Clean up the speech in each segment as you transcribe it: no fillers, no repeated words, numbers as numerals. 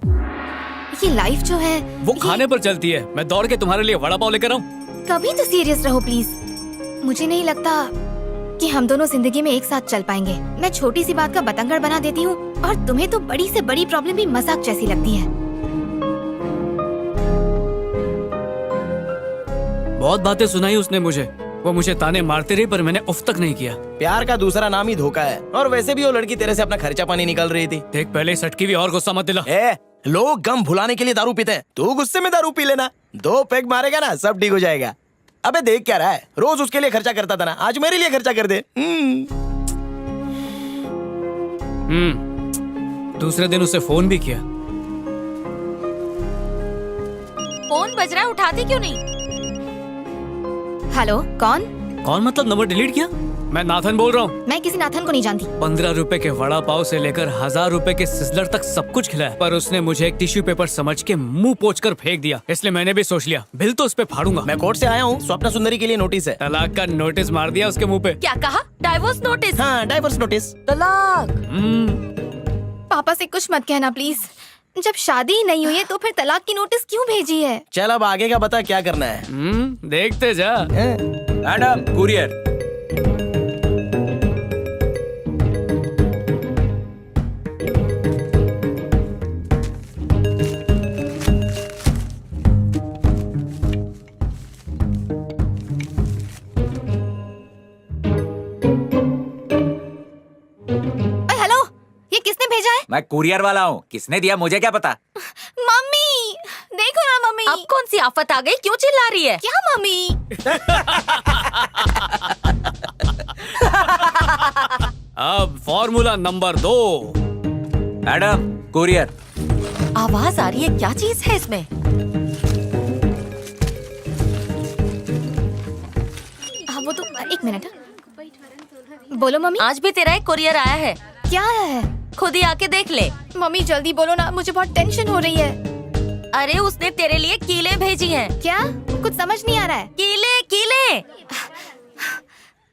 ये लाइफ जो है वो खाने पर चलती है। मैं दौड़ के तुम्हारे लिए वड़ा पाव लेकर आऊं? कभी तो सीरियस रहो प्लीज। मुझे नहीं लगता कि हम दोनों जिंदगी में एक साथ चल पाएंगे। मैं छोटी सी बात का बतंगड़ बना देती हूँ और तुम्हें तो बड़ी से बड़ी प्रॉब्लम भी मजाक जैसी लगती है। बहुत बातें सुनाई उसने मुझे। वो मुझे ताने मारते रही पर मैंने उफ तक नहीं किया। प्यार का दूसरा नाम ही धोखा है। और वैसे भी वो लड़की तेरे से अपना खर्चा पानी निकल रही थी। देख पहले सटकी भी और गुस्सा मत दिला। लोग गम भुलाने के लिए दारू पीते हैं, तू गुस्से में दारू पी लेना। 2 पैग मारेगा ना सब ठीक हो जाएगा। अबे देख क्या रहा है, रोज उसके लिए खर्चा करता था ना, आज मेरे लिए खर्चा कर दे। दूसरे दिन उसे फोन भी किया। फोन बज रहा है, उठाती क्यों नहीं? हेलो, कौन? कौन मतलब नंबर डिलीट किया? मैं नाथन बोल रहा हूँ। मैं किसी नाथन को नहीं जानती। 15 रुपए के वड़ा पाव से लेकर 1000 रुपए के सिजलर तक सब कुछ खिलाया, पर उसने मुझे एक टिश्यू पेपर समझ के मुंह पोंछकर फेंक दिया। इसलिए मैंने भी सोच लिया बिल तो उस पे फाड़ूंगा। मैं कोर्ट से आया हूँ, स्वप्ना सुंदरी के लिए नोटिस है। तलाक का नोटिस मार दिया उसके मुंह पे। क्या कहा? Divorce notice? हाँ, डाइवोर्स नोटिस। तलाक? पापा से कुछ मत कहना प्लीज। जब शादी ही नहीं हुई है तो फिर तलाक की नोटिस क्यों भेजी है? चल अब आगे का बता, क्या करना है? देखते जा। Madam, courier. हेलो, ये किसने भेजा है? मैं कुरियर वाला हूँ, किसने दिया मुझे क्या पता। मम्मी, देखो ना मम्मी। अब कौन सी आफत आ गई? क्यों चिल्ला रही है? क्या मम्मी? अब फॉर्मूला नंबर 2। Madam, courier. आवाज आ रही है, क्या चीज है इसमें? हाँ वो तो, एक मिनट। बोलो मम्मी। आज भी तेरा एक कुरियर आया है। क्या है? खुद ही आके देख ले। मम्मी जल्दी बोलो ना, मुझे बहुत टेंशन हो रही है। अरे उसने तेरे लिए कीले भेजी हैं। क्या? कुछ समझ नहीं आ रहा है। कीले कीले।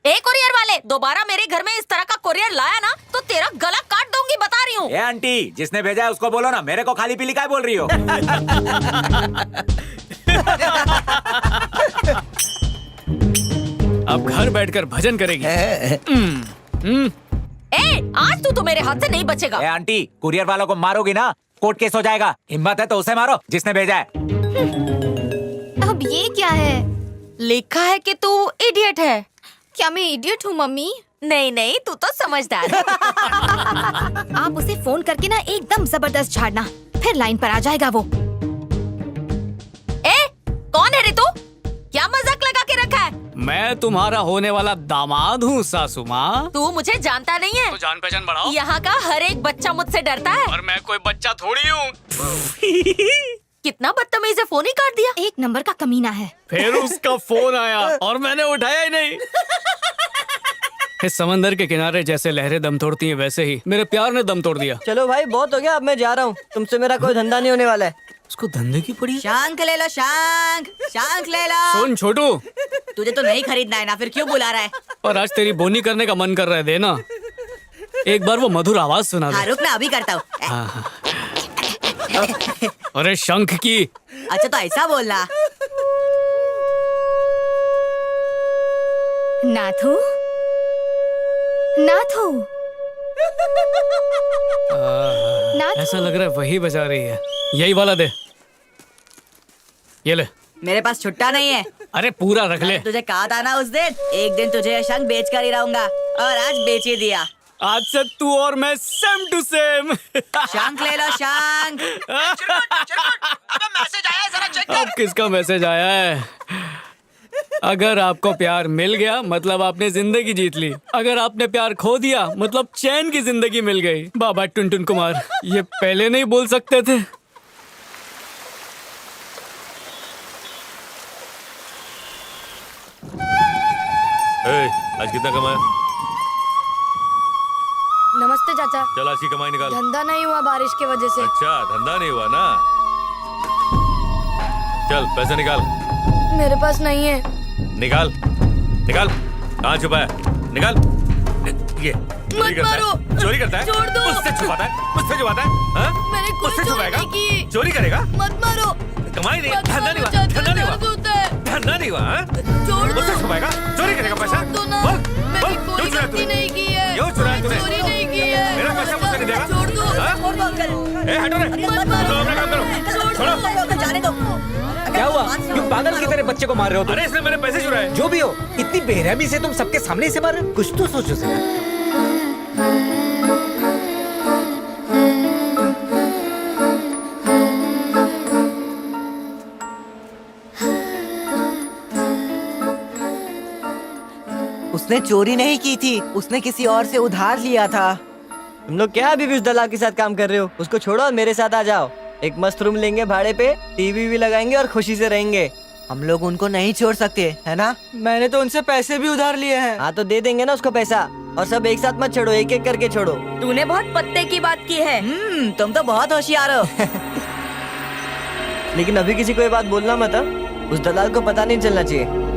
ए कुरियर वाले, दोबारा मेरे घर में इस तरह का कुरियर लाया ना तो तेरा गला काट दूंगी, बता रही हूँ। ए आंटी, जिसने भेजा है उसको बोलो ना, मेरे को खाली पीली काय बोल रही हो। अब घर बैठकर भजन करेगी। आज तू तो मेरे हाथ से नहीं बचेगा। ए आंटी, कुरियर वालों को मारोगी ना, कोर्ट केस हो जाएगा। हिम्मत है तो उसे मारो जिसने भेजा है। अब ये क्या है? लिखा है कि तू इडियट है। क्या मैं इडियट हूँ मम्मी? नहीं नहीं, तू तो समझदार है। आप उसे फोन करके ना एकदम जबरदस्त झाड़ना, फिर लाइन पर आ जाएगा वो। कौन है रे तू? क्या मजाक लगा के रखा है? मैं तुम्हारा होने वाला दामाद हूँ सासू माँ। तू मुझे जानता नहीं है। तो जान पहचान बढ़ाओ। यहाँ का हर एक बच्चा मुझसे डरता है। और मैं कोई बच्चा थोड़ी हूँ। कितना बदतमीज है, फोन ही काट दिया। एक नंबर का कमीना है। फिर उसका फोन आया और मैंने उठाया ही नहीं। इस समंदर के किनारे जैसे लहरें दम तोड़ती हैं, वैसे ही मेरे प्यार ने दम तोड़ दिया। चलो भाई, बहुत हो गया, अब मैं जा रहा हूँ। तुमसे मेरा कोई धंधा नहीं होने वाला है। उसको धंधे की पड़ी। शांक ले लो, शांक शांक ले लो। सुन छोटू, तुझे तो नहीं खरीदना है ना, फिर क्यों बुला रहा है? और आज तेरी बोनी करने का मन कर रहा है, देना। एक बार वो मधुर आवाज सुना हाँ दे। रुक ना, अभी करता हूँ। अरे शंख की। अच्छा तो ऐसा बोलना। नाथू, नाथू, नाथू। ऐसा लग रहा है वही बजा रही है। यही वाला दे। ये ले। मेरे पास छुट्टा नहीं है। अरे पूरा रख ले। तुझे कहा था ना उस दिन, एक दिन तुझे ये शंख बेच कर ही रहूंगा, और आज बेच ही दिया। आज से तू और मैं सेम टू सेम। शंख ले लो, शंख। मैसेज आया है, जरा चेक अब किसका मैसेज आया है? अगर आपको प्यार मिल गया मतलब आपने जिंदगी जीत ली। अगर आपने प्यार खो दिया मतलब चैन की जिंदगी मिल गई। बाबा टुनटुन कुमार, ये पहले नहीं बोल सकते थे? आज कितना कमाया? नमस्ते चाचा। चल आज की कमाई निकाल। धंधा नहीं हुआ बारिश की वजह से। अच्छा, धंधा नहीं हुआ ना? चल पैसे निकाल। मेरे पास नहीं है। निकाल निकाल। कहाँ छुपा है? निकाल। ये मत मारो। चोरी करता है, छोड़ दो। उससे छुपाता है, उससे छुपाता है, हाँ? मैंने कोई उससे चोरी छुपाएगा, नहीं की। चोरी करेगा, मत मारो। कमाई नहीं, मत धंधा मारो, नहीं हुआ, चाचा, धंधा नहीं हुआ, दर्द होता है। धंधा नहीं हुआ, हाँ? छोड़ दो। उससे छुपाएगा, चोरी करेगा पैसा, छोड़ दो ना। बोल, मैंने बोल, कोई क्यों चुराया गलती तूने? नहीं की है। क्यों चुराया तूने? चोरी नहीं की है। मेरा पैसा मुझसे नहीं देगा, छोड़ दो। हाँ? छोड़ दो अंकल। ए, हटो रे, मत मारो। तुम अपना काम करो, छोड़ छोड़ो। दो। अंकल जाने दो। क्या हुआ? क्यों पागल की तरह बच्चे को मार रहे हो तुम? अरे इसने मेरे पैसे चुराए। जो भी हो, इतनी बेरहमी से तुम सबके सामने इसे मार रहे हो? कुछ तो सोचो जरा। उसने चोरी नहीं की थी, उसने किसी और से उधार लिया था। तुम लोग क्या अभी भी उस दलाल के साथ काम कर रहे हो? उसको छोड़ो और मेरे साथ आ जाओ। एक मस्त रूम लेंगे भाड़े पे, टीवी भी लगाएंगे और खुशी से रहेंगे। हम लोग उनको नहीं छोड़ सकते, है ना? मैंने तो उनसे पैसे भी उधार लिए हैं। हाँ तो दे देंगे ना उसको पैसा। और सब एक साथ मत छोड़ो, एक एक करके छोड़ो। तूने बहुत पत्ते की बात की है। तुम तो बहुत होशियार हो। लेकिन अभी किसी को ये बात बोलना मत हाँ? उस दलाल को पता नहीं चलना चाहिए।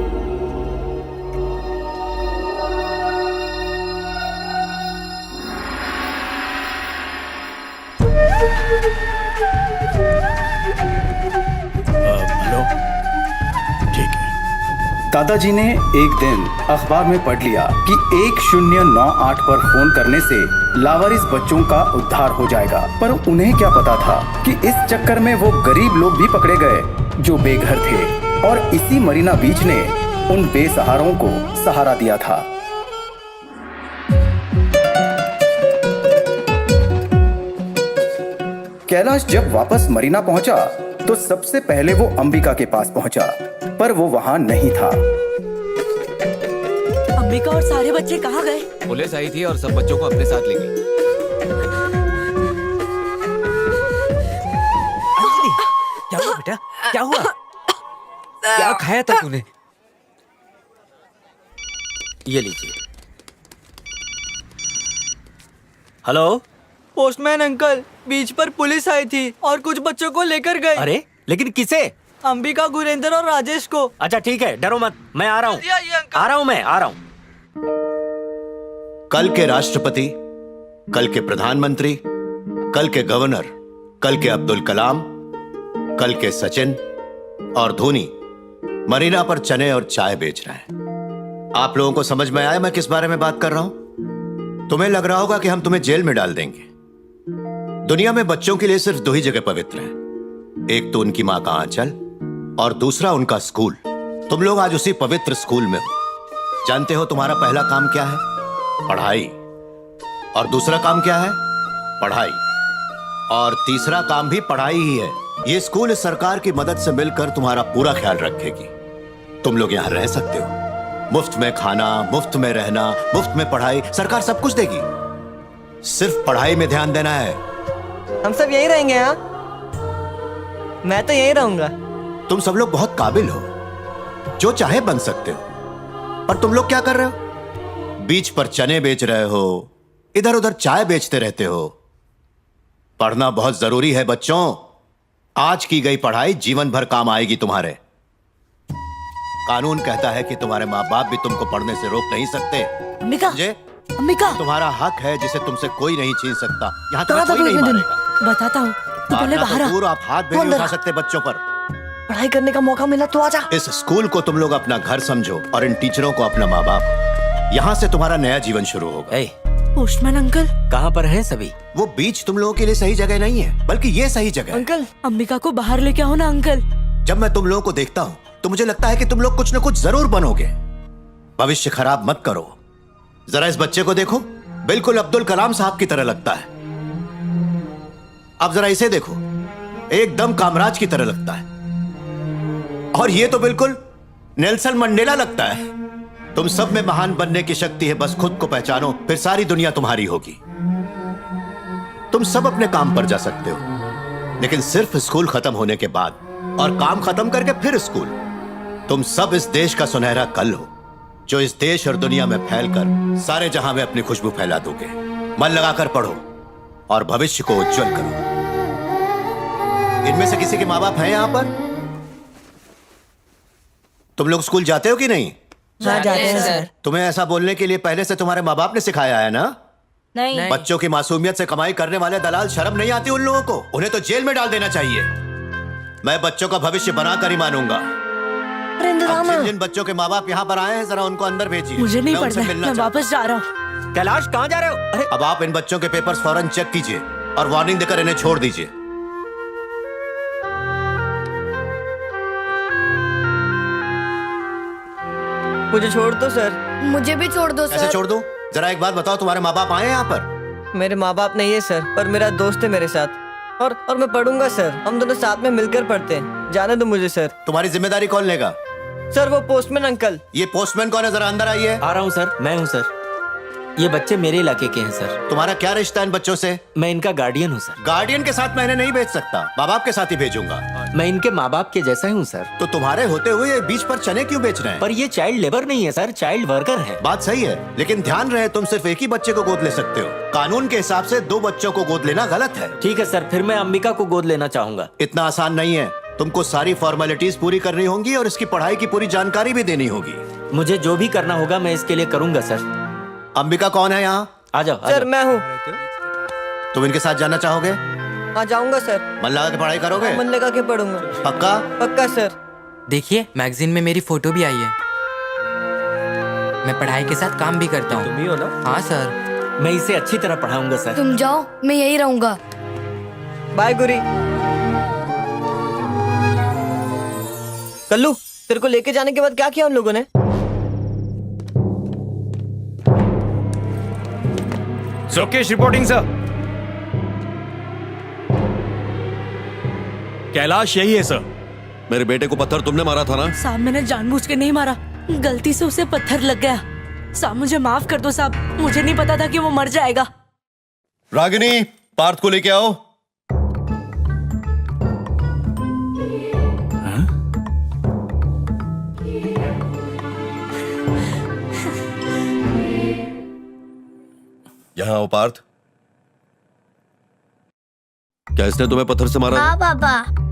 हेलो, ठीक है। दादाजी ने एक दिन अखबार में पढ़ लिया कि 1098 पर फोन करने से लावारिस बच्चों का उद्धार हो जाएगा, पर उन्हें क्या पता था कि इस चक्कर में वो गरीब लोग भी पकड़े गए जो बेघर थे, और इसी मरीना बीच ने उन बेसहारों को सहारा दिया था। कैलाश जब वापस मरीना पहुंचा तो सबसे पहले वो अंबिका के पास पहुंचा, पर वो वहां नहीं था। अंबिका और सारे बच्चे कहाँ गए? पुलिस आई थी और सब बच्चों को अपने साथ ले गई। क्या हुआ बेटा? क्या हुआ? क्या खाया था तूने? ये लीजिए। हेलो, पोस्टमैन अंकल, बीच पर पुलिस आई थी और कुछ बच्चों को लेकर गए। अरे लेकिन किसे? अंबिका, गुरेंद्र और राजेश को। अच्छा ठीक है, डरो मत, मैं आ रहा हूँ। आ रहा हूँ, मैं आ रहा हूँ। कल के राष्ट्रपति, कल के प्रधानमंत्री, कल के गवर्नर, कल के अब्दुल कलाम, कल के सचिन और धोनी मरीना पर चने और चाय बेच रहे हैं। आप लोगों को समझ में आया मैं किस बारे में बात कर रहा हूं? तुम्हें लग रहा होगा कि हम तुम्हें जेल में डाल देंगे। दुनिया में बच्चों के लिए सिर्फ दो ही जगह पवित्र है, एक तो उनकी मां का आंचल और दूसरा उनका स्कूल। तुम लोग आज उसी पवित्र स्कूल में हो। जानते हो तुम्हारा पहला काम क्या है? पढ़ाई। और दूसरा काम क्या है? पढ़ाई। और तीसरा काम भी पढ़ाई ही है। ये स्कूल इस सरकार की मदद से मिलकर तुम्हारा पूरा ख्याल रखेगी। तुम लोग यहाँ रह सकते हो, मुफ्त में खाना, मुफ्त में रहना, मुफ्त में पढ़ाई, सरकार सब कुछ देगी। सिर्फ पढ़ाई में ध्यान देना है। हम सब यहीं रहेंगे। हाँ, मैं तो यहीं रहूंगा। तुम सब लोग बहुत काबिल हो, जो चाहे बन सकते हो, पर तुम लोग क्या कर रहे हो? बीच पर चने बेच रहे हो, इधर उधर चाय बेचते रहते हो। पढ़ना बहुत जरूरी है बच्चों। आज की गई पढ़ाई जीवन भर काम आएगी तुम्हारे। कानून कहता है कि तुम्हारे माँ बाप भी तुमको पढ़ने से रोक नहीं सकते। अंबिका, समझे? अंबिका, तुम्हारा हक है जिसे तुमसे कोई नहीं छीन सकता। यहाँ कहाँ तुम्हें था कोई तू नहीं इतने दिन? मारेगा। बताता हूँ, तू पहले मारना बाहर तो आ। दूर, आप हाथ भी तू नहीं अंदर उठा आ। सकते बच्चों पर। पढ़ाई करने का मौका मिला तो आजा। इस स्कूल को तुम लोग अपना घर समझो और इन टीचरों को अपना माँ बाप। यहाँ से तुम्हारा नया जीवन शुरू होगा। पोस्टमैन अंकल, कहाँ पर हैं सभी? वो बीच तुम लोगों के लिए सही जगह नहीं है, बल्कि ये सही जगह है। अंकल, अंबिका को बाहर लेके आओ ना अंकल। जब मैं तुम लोगों को देखता हूँ तो मुझे लगता है कि तुम लोग कुछ न कुछ जरूर बनोगे। भविष्य खराब मत करो। जरा इस बच्चे को देखो, बिल्कुल अब्दुल कलाम साहब की तरह लगता है। अब जरा इसे देखो, एकदम कामराज की तरह लगता है। और ये तो बिल्कुल नेल्सन मंडेला लगता है। तुम सब में महान बनने की शक्ति है, बस खुद को पहचानो, फिर सारी दुनिया तुम्हारी होगी। तुम सब अपने काम पर जा सकते हो, लेकिन सिर्फ स्कूल खत्म होने के बाद, और काम खत्म करके फिर स्कूल। तुम सब इस देश का सुनहरा कल हो, जो इस देश और दुनिया में फैलकर सारे जहां में अपनी खुशबू फैला दोगे। मन लगाकर पढ़ो और भविष्य को उज्जवल करो। इनमें से किसी के माँ बाप हैं यहां पर? तुम लोग स्कूल जाते हो कि नहीं? हाँ, जाते हैं सर। तुम्हें ऐसा बोलने के लिए पहले से तुम्हारे माँ बाप ने सिखाया है ना? नहीं बच्चों की मासूमियत से कमाई करने वाले दलाल शर्म नहीं आती उन लोगों को? उन्हें तो जेल में डाल देना चाहिए। मैं बच्चों का भविष्य बनाकर ही मानूंगा। अब जिन जिन बच्चों के माँ बाप यहाँ पर आए हैं जरा उनको अंदर भेजिए। मुझे नहीं मैं उनसे पढ़ना, मिलना मैं चाहता वापस जा रहा हूँ। कैलाश कहाँ जा रहे हो? अरे हूं। अब आप इन बच्चों के पेपर्स फौरन चेक कीजिए और वार्निंग देकर इन्हें छोड़ दीजिए। मुझे छोड़ दो सर। मुझे भी छोड़ दो कैसे छोड़ दूं? जरा एक बात बताओ, तुम्हारे माँ बाप आए हैं यहाँ पर? मेरे माँ बाप नहीं है सर, पर मेरा दोस्त है मेरे साथ। और मैं पढ़ूंगा सर। हम दोनों साथ में मिलकर पढ़ते हैं। जाने दो मुझे सर। तुम्हारी जिम्मेदारी कौन लेगा? सर वो पोस्टमैन अंकल। ये पोस्टमैन कौन है? जरा अंदर आइए। आ रहा हूँ सर, मैं हूँ सर। ये बच्चे मेरे इलाके के हैं सर। तुम्हारा क्या रिश्ता है इन बच्चों से? मैं इनका गार्डियन हूँ सर। गार्डियन के साथ मैं इन्हें नहीं भेज सकता, माँ बाप के साथ ही भेजूंगा। मैं इनके माँ बाप के जैसा ही हूँ सर। तो तुम्हारे होते हुए ये बीच पर चने क्यों बेच रहे हैं? पर ये चाइल्ड लेबर नहीं है सर, चाइल्ड वर्कर है। बात सही है, लेकिन ध्यान रहे तुम सिर्फ एक ही बच्चे को गोद ले सकते हो। कानून के हिसाब से 2 बच्चों को गोद लेना गलत है। ठीक है सर, फिर मैं अंबिका को गोद लेना चाहूंगा। इतना आसान नहीं है। तुमको सारी फॉर्मेलिटीज पूरी करनी होंगी और इसकी पढ़ाई की पूरी जानकारी भी देनी होगी। मुझे जो भी करना होगा मैं इसके लिए करूंगा सर। अंबिका कौन है यहाँ? आ जाओ, आ सर जाओ। मैं हूँ। तुम इनके साथ जाना चाहोगे? हाँ जाऊंगा सर। मन लगा के पढ़ाई करोगे? मन लगा के पढ़ूंगा। पक्का? पक्का सर। देखिए मैगजीन में मेरी फोटो भी आई है। मैं पढ़ाई के साथ काम भी करता हूँ। तुम ही हो ना? हाँ सर। मैं इसे अच्छी तरह पढ़ाऊंगा सर। तुम जाओ, मैं यही रहूंगा। बाय गुरी। कल्लू, तेरे को लेके जाने के बाद क्या किया उन लोगों ने? Showcase reporting sir. कैलाश यही है सर। मेरे बेटे को पत्थर तुमने मारा था ना? साहब मैंने जानबूझ के नहीं मारा, गलती से उसे पत्थर लग गया। साहब मुझे माफ कर दो साहब, मुझे नहीं पता था कि वो मर जाएगा। रागिनी, पार्थ को लेके आओ। यहाँ आओ पार्थ। क्या इसने तुम्हें पत्थर से मारा? हाँ पापा।